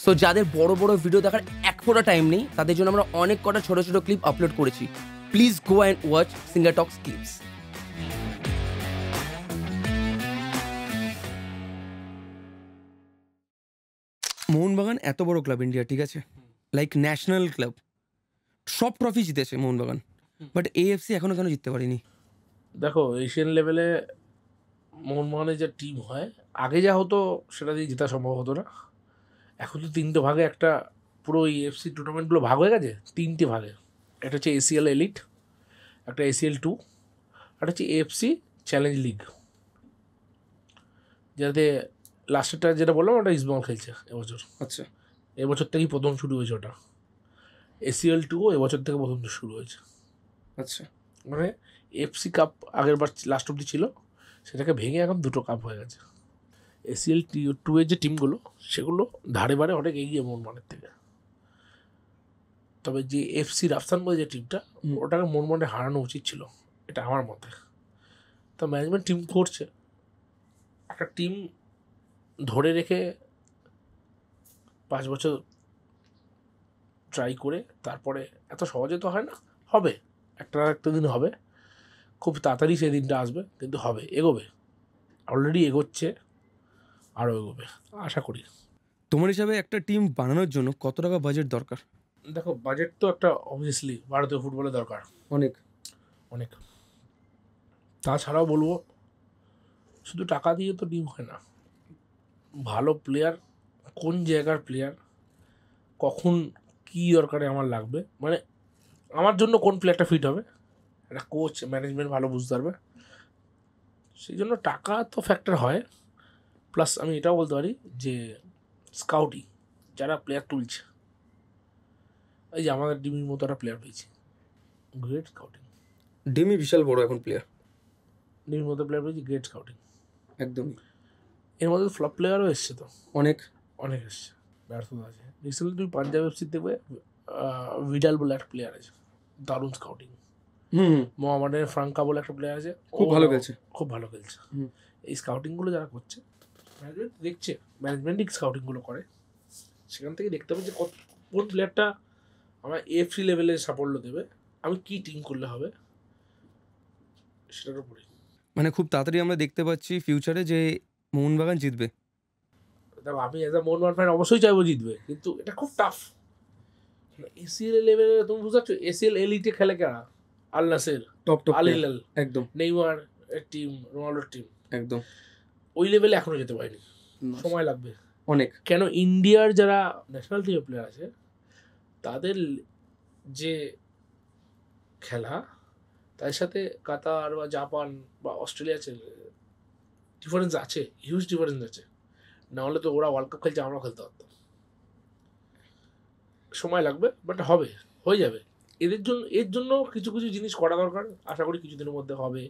So যাদের বড় বড় ভিডিও দেখার এক ফোঁটা টাইম নেই তাদের জন্য আমরা অনেক কটা ছোট ছোট ক্লিপ আপলোড করেছি। Please go and watch singer talks clips. Mohun Bagan এত বড় ক্লাব ইন্ডিয়া, ঠিক আছে, লাইক ন্যাশনাল ক্লাব, সব ট্রফি জিতেছে মোহনবাগান, বাট এএফসি এখনো কেন জিততে পারিনি? দেখো, এশিয়ান লেভেলে মোহনবাগানের যে টিম হয়, আগে যা হতো সেটা দিয়ে জেতা সম্ভব হতো না। এখন তো তিনটে ভাগে একটা পুরো এএফসি টুর্নামেন্টগুলো ভাগ হয়ে গেছে তিনটে ভাগে। একটা হচ্ছে এসিএল এলিট, একটা এসিএল 2, একটা হচ্ছে এএফসি চ্যালেঞ্জ লিগ, যাতে লাস্টেরটা যেটা বললাম ওটা ইস্টবেঙ্গল খেলছে এবছর। আচ্ছা, এবছর থেকেই প্রথম শুরু হয়েছে ওটা। এসিএল 2 এবছর থেকে প্রথম শুরু হয়েছে। আচ্ছা, মানে এফসি কাপ আগের বার লাস্ট অব্দি ছিল, সেটাকে ভেঙে এখন দুটো কাপ হয়ে গেছে। এসিএল 2 এর যে টিমগুলো সেগুলো ধারে বারে অনেক এগিয়ে মোহনবাগানের থেকে। তবে যে এফসি রাফসান বলে যে টিমটা, ওটাকে মোহনবাগানে হারানো উচিত ছিল, এটা আমার মতে। তো ম্যানেজমেন্ট টিম করছে, একটা টিম ধরে রেখে 5 বছর ট্রাই করে তারপরে এত সহজে তো হয় না, হবে একটা দিন হবে, খুব তাড়াতাড়ি সেই দিনটা আসবে, কিন্তু হবে, এগোবে, অলরেডি এগোচ্ছে, আরও এগোবে আশা করি। তোমার হিসাবে একটা টিম বানানোর জন্য কত টাকা বাজেট দরকার? দেখো, বাজেট তো একটা অবভিয়াসলি ভারতীয় ফুটবলে দরকার, অনেক অনেক। তাছাড়াও বলবো, শুধু টাকা দিয়ে তো টিম হয় না। ভালো প্লেয়ার, কোন জায়গার প্লেয়ার, কখন কী দরকারে আমার লাগবে, মানে আমার জন্য কোন প্লেয়ারটা ফিট হবে, একটা কোচ ম্যানেজমেন্ট ভালো বুঝতে পারবে। সেই জন্য টাকা তো ফ্যাক্টর হয়, প্লাস আমি এটাও বলতে পারি যে স্কাউটিং, যারা প্লেয়ার তুলছে, এই যে আমাদের ডিমির মতো একটা প্লেয়ার পেয়েছি, গ্রেট স্কাউটিং। ডিমি বিশাল বড় এখন প্লেয়ার, ডিমির মতো প্লেয়ার পেয়েছি, গ্রেট স্কাউটিং একদমই। এর মধ্যে ফ্লপ প্লেয়ারও এসছে, তো অনেক অনেক এসছে, ব্যর্থতা আছে। রিসেন্টলি তুমি পাঞ্জাব এফসি দেখবে, ভিডাল বলে একটা প্লেয়ার আছে, দারুণ স্কাউটিং। মোহামেডানের ফ্রাঙ্কা বলে একটা প্লেয়ার আছে, খুব ভালো খেলছে, খুব ভালো খেলছে। এই স্কাউটিংগুলো যারা করছে, ম্যানেজমেন্ট দেখছে, ম্যানেজমেন্টই স্কাউটিংগুলো করে, সেখান থেকে দেখতে হবে যে কোন প্লেয়ারটা আমার এফসি লেভেলে সাফল্য দেবে, আমি কি টিম করলে হবে সেটার উপরে। মানে খুব তাড়াতাড়ি আমরা দেখতে পাচ্ছি ফিউচারে যে মোহনবাগান জিতবে। দেখো, আমি অ্যাজ আ মোহনবাগান ফ্যান অবশ্যই চাইবো জিতবে, কিন্তু এটা খুব টাফ। এসিএল লেভেলে তুমি বুঝতে পারছো, এসিএল এলিটে খেলে কারা? Al Nassr, top top Al Hilal, একদম নেইমার টিম, রোনাল্ডোর টিম, একদম। ওই লেভেলে এখনো যেতে পারেনি, সময় লাগবে অনেক। কেন, ইন্ডিয়ার যারা ন্যাশনাল টিমের প্লেয়ার আছে তাদের যে খেলা, তার সাথে কাতার বা জাপান বা অস্ট্রেলিয়া ডিফারেন্স আছে, হিউজ ডিফারেন্স আছে। না হলে তো ওরা ওয়ার্ল্ড কাপ খেলছে, আমরা খেলতে পারতাম। সময় লাগবে, বাট হবে, হয়ে যাবে। এর জন্য কিছু কিছু জিনিস করা দরকার, আশা করি কিছুদিনের মধ্যে হবে।